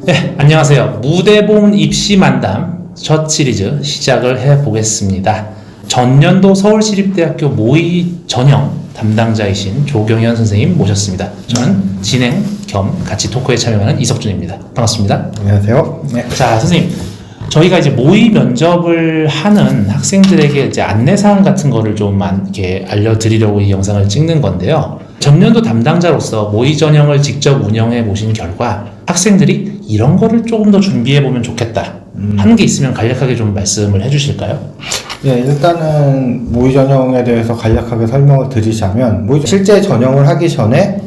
네, 안녕하세요. 무대본 입시 만담 첫 시리즈 시작을 해보겠습니다. 전년도 서울시립대학교 모의 전형 담당자이신 조경현 선생님 모셨습니다. 저는 진행 겸 같이 토크에 참여하는 이석준입니다. 반갑습니다. 안녕하세요. 네. 자, 선생님. 저희가 이제 모의 면접을 하는 학생들에게 이제 안내사항 같은 거를 좀 이렇게 알려드리려고 이 영상을 찍는 건데요. 전년도 담당자로서 모의 전형을 직접 운영해 보신 결과 학생들이 이런 거를 조금 더 준비해 보면 좋겠다 하는 게 있으면 간략하게 좀 말씀을 해주실까요? 네, 일단은 모의 전형에 대해서 간략하게 설명을 드리자면 실제 전형을 하기 전에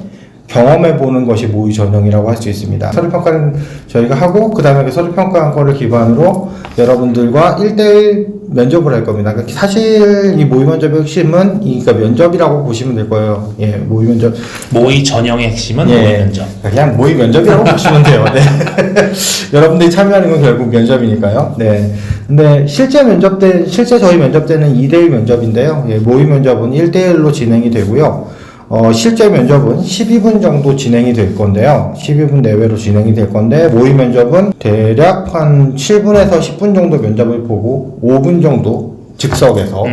경험해 보는 것이 모의 전형이라고 할 수 있습니다. 서류평가는 저희가 하고 그 다음에 그 서류평가한 거를 기반으로 여러분들과 1대1 면접을 할 겁니다. 사실 이 모의 면접의 핵심은 그러니까 면접이라고 보시면 될 거예요. 예, 모의 면접. 모의 전형의 핵심은 모의 면접. 그냥 모의 면접이라고 보시면 돼요. 네. 여러분들이 참여하는 건 결국 면접이니까요. 네. 근데 실제 저희 면접 때는 2대1 면접인데요. 예, 모의 면접은 1대1로 진행이 되고요. 실제 면접은 12분 정도 진행이 될 건데요. 12분 내외로 진행이 될 건데, 모의 면접은 대략 한 7분에서 10분 정도 면접을 보고 5분 정도 즉석에서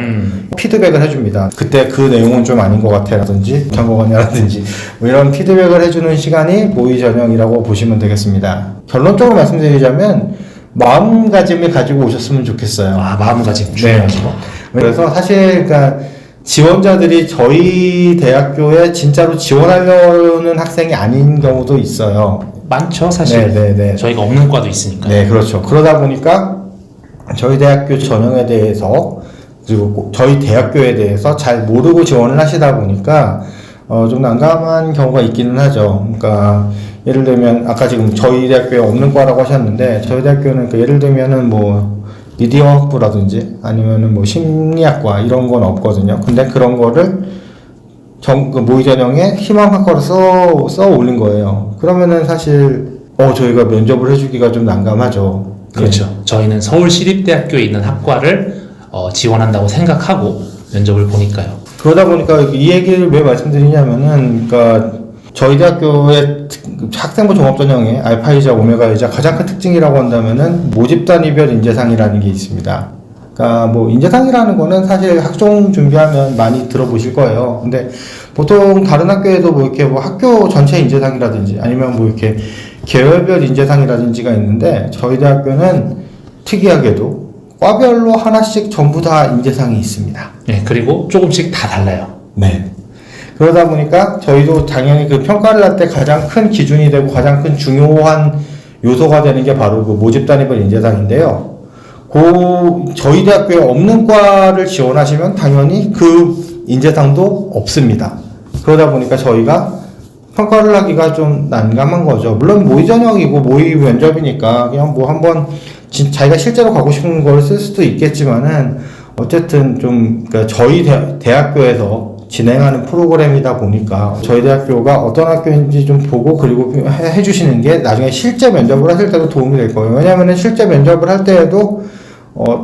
피드백을 해줍니다. 그때 그 내용은 좀 아닌 것 같아 라든지 못한 것 같냐라든지 뭐 이런 피드백을 해주는 시간이 모의 전형이라고 보시면 되겠습니다. 결론적으로 말씀드리자면 마음가짐을 가지고 오셨으면 좋겠어요. 아, 마음가짐 중요하죠. 네. 그래서 사실 그러니까 지원자들이 저희 대학교에 진짜로 지원하려는 학생이 아닌 경우도 있어요. 많죠, 사실. 네네네. 저희가 없는 과도 있으니까. 네, 그렇죠. 그러다 보니까 저희 대학교 전형에 대해서 그리고 저희 대학교에 대해서 잘 모르고 지원을 하시다 보니까 좀 난감한 경우가 있기는 하죠. 그러니까 예를 들면 아까 지금 저희 대학교에 없는 과라고 하셨는데 저희 대학교는 예를 들면은 뭐 미디어 학부라든지 아니면은 뭐 심리학과 이런 건 없거든요. 근데 그런 거를 모의 전형에 희망학과로 써 올린 거예요. 그러면은 사실 저희가 면접을 해주기가 좀 난감하죠. 그렇죠. 네. 저희는 서울시립대학교에 있는 학과를 지원한다고 생각하고 면접을 보니까요. 그러다 보니까 이 얘기를 왜 말씀드리냐면은 그러니까 저희 대학교의 학생부 종합전형의 알파이자 오메가이자 가장 큰 특징이라고 한다면은 모집단 이별 인재상이라는 게 있습니다. 그러니까 뭐 인재상이라는 거는 사실 학종 준비하면 많이 들어보실 거예요. 근데 보통 다른 학교에도 뭐 이렇게 뭐 학교 전체 인재상이라든지 아니면 뭐 이렇게 계열별 인재상이라든지가 있는데 저희 대학교는 특이하게도 과별로 하나씩 전부 다 인재상이 있습니다. 네, 그리고 조금씩 다 달라요. 네. 그러다 보니까 저희도 당연히 그 평가를 할 때 가장 큰 기준이 되고 가장 큰 중요한 요소가 되는 게 바로 그 모집단위별 인재상인데요. 저희 대학교에 없는 과를 지원하시면 당연히 그 인재상도 없습니다. 그러다 보니까 저희가 평가를 하기가 좀 난감한 거죠. 물론 모의 전형이고 모의 면접이니까 그냥 뭐 한번 자기가 실제로 가고 싶은 걸 쓸 수도 있겠지만은 어쨌든 좀 그러니까 저희 대학교에서 진행하는 프로그램이다 보니까 저희 대학교가 어떤 학교인지 좀 보고 그리고 해주시는 게 나중에 실제 면접을 하실 때도 도움이 될 거예요. 왜냐하면 실제 면접을 할 때에도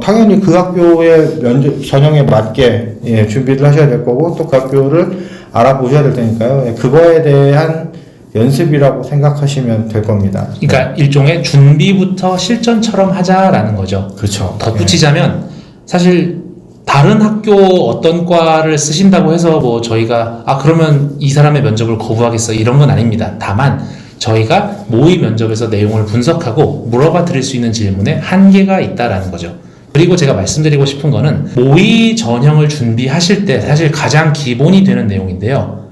당연히 그 학교의 면접 전형에 맞게 준비를 하셔야 될 거고 또 그 학교를 알아보셔야 될 테니까요. 그거에 대한 연습이라고 생각하시면 될 겁니다. 그러니까 일종의 준비부터 실전처럼 하자라는 거죠. 그렇죠. 덧붙이자면 사실 다른 학교 어떤 과를 쓰신다고 해서 뭐 저희가 그러면 이 사람의 면접을 거부하겠어 이런 건 아닙니다. 다만 저희가 모의 면접에서 내용을 분석하고 물어봐 드릴 수 있는 질문에 한계가 있다라는 거죠. 그리고 제가 말씀드리고 싶은 거는 모의 전형을 준비하실 때 사실 가장 기본이 되는 내용인데요.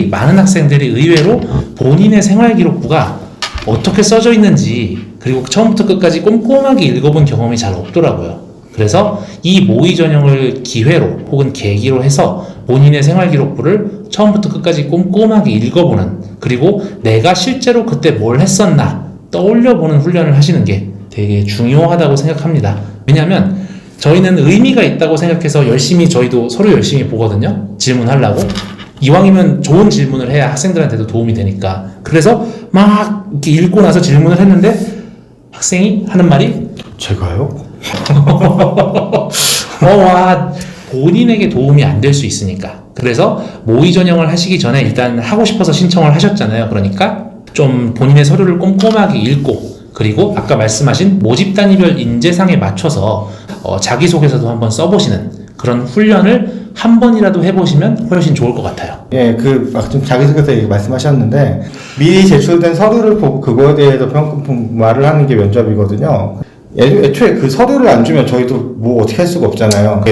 많은 학생들이 의외로 본인의 생활기록부가 어떻게 써져 있는지 그리고 처음부터 끝까지 꼼꼼하게 읽어본 경험이 잘 없더라고요. 그래서 이 모의 전형을 기회로 혹은 계기로 해서 본인의 생활기록부를 처음부터 끝까지 꼼꼼하게 읽어보는 그리고 내가 실제로 그때 뭘 했었나 떠올려보는 훈련을 하시는 게 되게 중요하다고 생각합니다. 왜냐하면 저희는 의미가 있다고 생각해서 저희도 서로 열심히 보거든요. 질문하려고. 이왕이면 좋은 질문을 해야 학생들한테도 도움이 되니까. 그래서 막 이렇게 읽고 나서 질문을 했는데 학생이 하는 말이 제가요? 본인에게 도움이 안 될 수 있으니까. 그래서 모의 전형을 하시기 전에 일단 하고 싶어서 신청을 하셨잖아요. 그러니까 좀 본인의 서류를 꼼꼼하게 읽고 그리고 아까 말씀하신 모집 단위별 인재상에 맞춰서 자기소개서도 한번 써보시는 그런 훈련을 한 번이라도 해보시면 훨씬 좋을 것 같아요. 예, 좀 자기소개서 얘기 말씀하셨는데, 미리 제출된 서류를 보고 그거에 대해서 말을 하는 게 면접이거든요. 애초에 그 서류를 안 주면 저희도 뭐 어떻게 할 수가 없잖아요.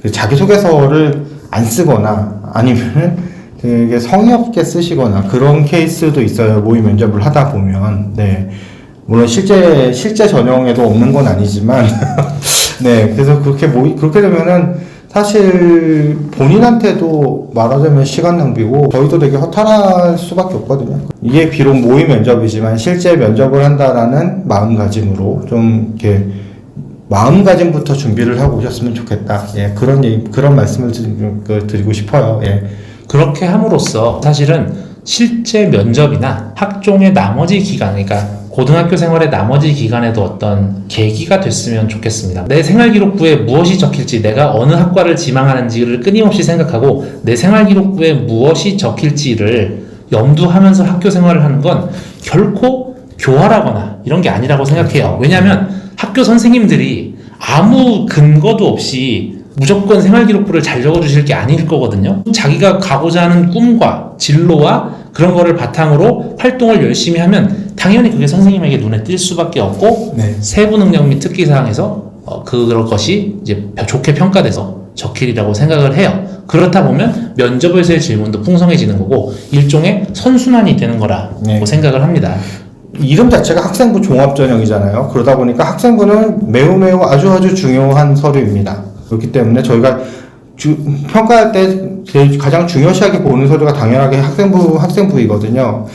그 자기소개서를 안 쓰거나 아니면은 되게 성의 없게 쓰시거나 그런 케이스도 있어요. 모의 면접을 하다 보면. 네. 물론 실제 전형에도 없는 건 아니지만, 네. 그래서 그렇게 되면은 사실 본인한테도 말하자면 시간 낭비고 저희도 되게 허탈할 수밖에 없거든요. 이게 비록 모의 면접이지만 실제 면접을 한다라는 마음가짐으로 좀 이렇게 마음가짐부터 준비를 하고 오셨으면 좋겠다. 예, 그런 말씀을 드리고 싶어요. 예. 그렇게 함으로써 사실은 실제 면접이나 학종의 나머지 기간, 그러니까 고등학교 생활의 나머지 기간에도 어떤 계기가 됐으면 좋겠습니다. 내 생활기록부에 무엇이 적힐지, 내가 어느 학과를 지망하는지를 끊임없이 생각하고 내 생활기록부에 무엇이 적힐지를 염두하면서 학교 생활을 하는 건 결코 교활하거나 이런 게 아니라고 생각해요. 왜냐하면 학교 선생님들이 아무 근거도 없이 무조건 생활기록부를 잘 적어주실 게 아닐 거거든요. 자기가 가고자 하는 꿈과 진로와 그런 거를 바탕으로 활동을 열심히 하면 당연히 그게 선생님에게 눈에 띌 수밖에 없고 네. 세부 능력 및 특기사항에서 그런 것이 이제 좋게 평가돼서 적힐이라고 생각을 해요. 그렇다 보면 면접에서의 질문도 풍성해지는 거고 일종의 선순환이 되는 거라고 네. 생각을 합니다. 이름 자체가 학생부 종합전형이잖아요. 그러다 보니까 학생부는 매우 아주 중요한 서류입니다. 그렇기 때문에 저희가 평가할 때 가장 중요시하게 보는 서류가 당연하게 학생부이거든요.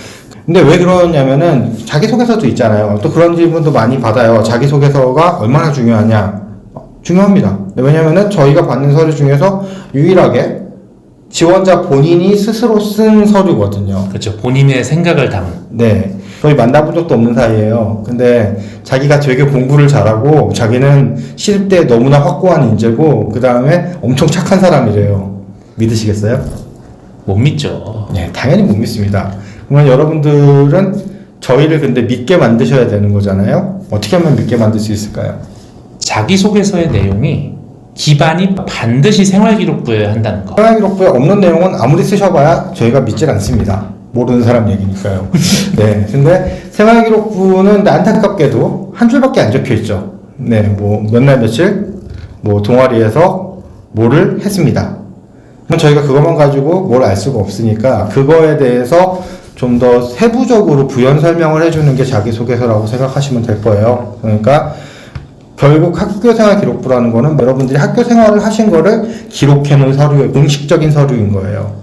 근데 왜 그러냐면은 자기소개서도 있잖아요. 또 그런 질문도 많이 받아요. 자기소개서가 얼마나 중요하냐? 중요합니다. 왜냐면은 저희가 받는 서류 중에서 유일하게 지원자 본인이 스스로 쓴 서류거든요. 그렇죠. 본인의 생각을 담은. 네. 거의 만나본 적도 없는 사이예요. 근데 자기가 되게 공부를 잘하고 자기는 시립 때 너무나 확고한 인재고 그 다음에 엄청 착한 사람이래요. 믿으시겠어요? 못 믿죠. 네, 당연히 못 믿습니다. 그러면 여러분들은 저희를 근데 믿게 만드셔야 되는 거잖아요. 어떻게 하면 믿게 만들 수 있을까요? 자기소개서의 내용이 기반이 반드시 생활기록부여야 한다는 거. 생활기록부에 없는 내용은 아무리 쓰셔봐야 저희가 믿질 않습니다. 모르는 사람 얘기니까요. 네. 근데 생활기록부는 안타깝게도 한 줄밖에 안 적혀 있죠. 네. 뭐, 몇 날 며칠, 뭐, 동아리에서 뭐를 했습니다. 그럼 저희가 그것만 가지고 뭘 알 수가 없으니까 그거에 대해서 좀 더 세부적으로 부연 설명을 해주는 게 자기소개서라고 생각하시면 될 거예요. 그러니까 결국 학교생활 기록부라는 거는 여러분들이 학교 생활을 하신 거를 기록해 놓은 서류의 공식적인 서류인 거예요.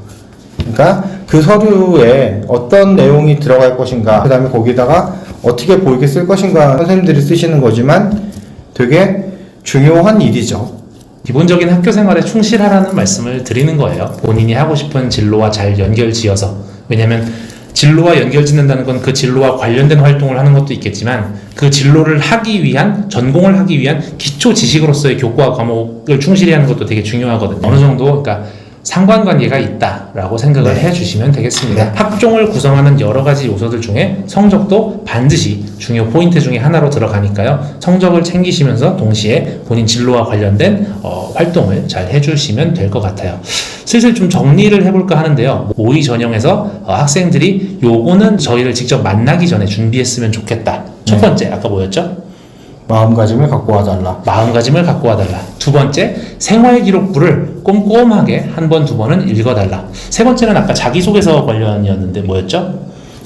그러니까 그 서류에 어떤 내용이 들어갈 것인가, 그 다음에 거기다가 어떻게 보이게 쓸 것인가 선생님들이 쓰시는 거지만 되게 중요한 일이죠. 기본적인 학교 생활에 충실하라는 말씀을 드리는 거예요. 본인이 하고 싶은 진로와 잘 연결 지어서. 왜냐면 진로와 연결 짓는다는 건 그 진로와 관련된 활동을 하는 것도 있겠지만 그 진로를 하기 위한, 전공을 하기 위한 기초 지식으로서의 교과 과목을 충실히 하는 것도 되게 중요하거든요. 어느 정도, 그러니까 상관관계가 있다라고 생각을 네. 해주시면 되겠습니다. 네. 학종을 구성하는 여러 가지 요소들 중에 성적도 반드시 중요 포인트 중에 하나로 들어가니까요. 성적을 챙기시면서 동시에 본인 진로와 관련된 활동을 잘 해주시면 될 것 같아요. 슬슬 좀 정리를 해볼까 하는데요. 모의 전형에서 학생들이 요거는 저희를 직접 만나기 전에 준비했으면 좋겠다. 첫 번째, 아까 뭐였죠? 마음가짐을 갖고 와달라. 마음가짐을 갖고 와달라. 두 번째, 생활기록부를 꼼꼼하게 한 번, 두 번은 읽어달라. 세 번째는 아까 자기소개서 관련이었는데 뭐였죠?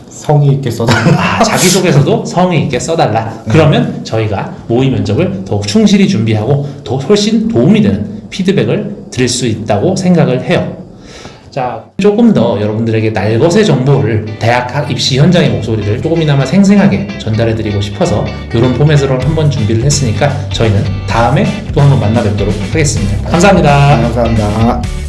성의 있게 써달라. 자기소개서도 성의 있게 써달라. 그러면 저희가 모의 면접을 더욱 충실히 준비하고 더 훨씬 도움이 되는 피드백을 드릴 수 있다고 생각을 해요. 자, 조금 더 여러분들에게 날것의 정보를 대학 입시 현장의 목소리를 조금이나마 생생하게 전달해드리고 싶어서 이런 포맷으로 한번 준비를 했으니까 저희는 다음에 또 한번 만나 뵙도록 하겠습니다. 감사합니다. 감사합니다.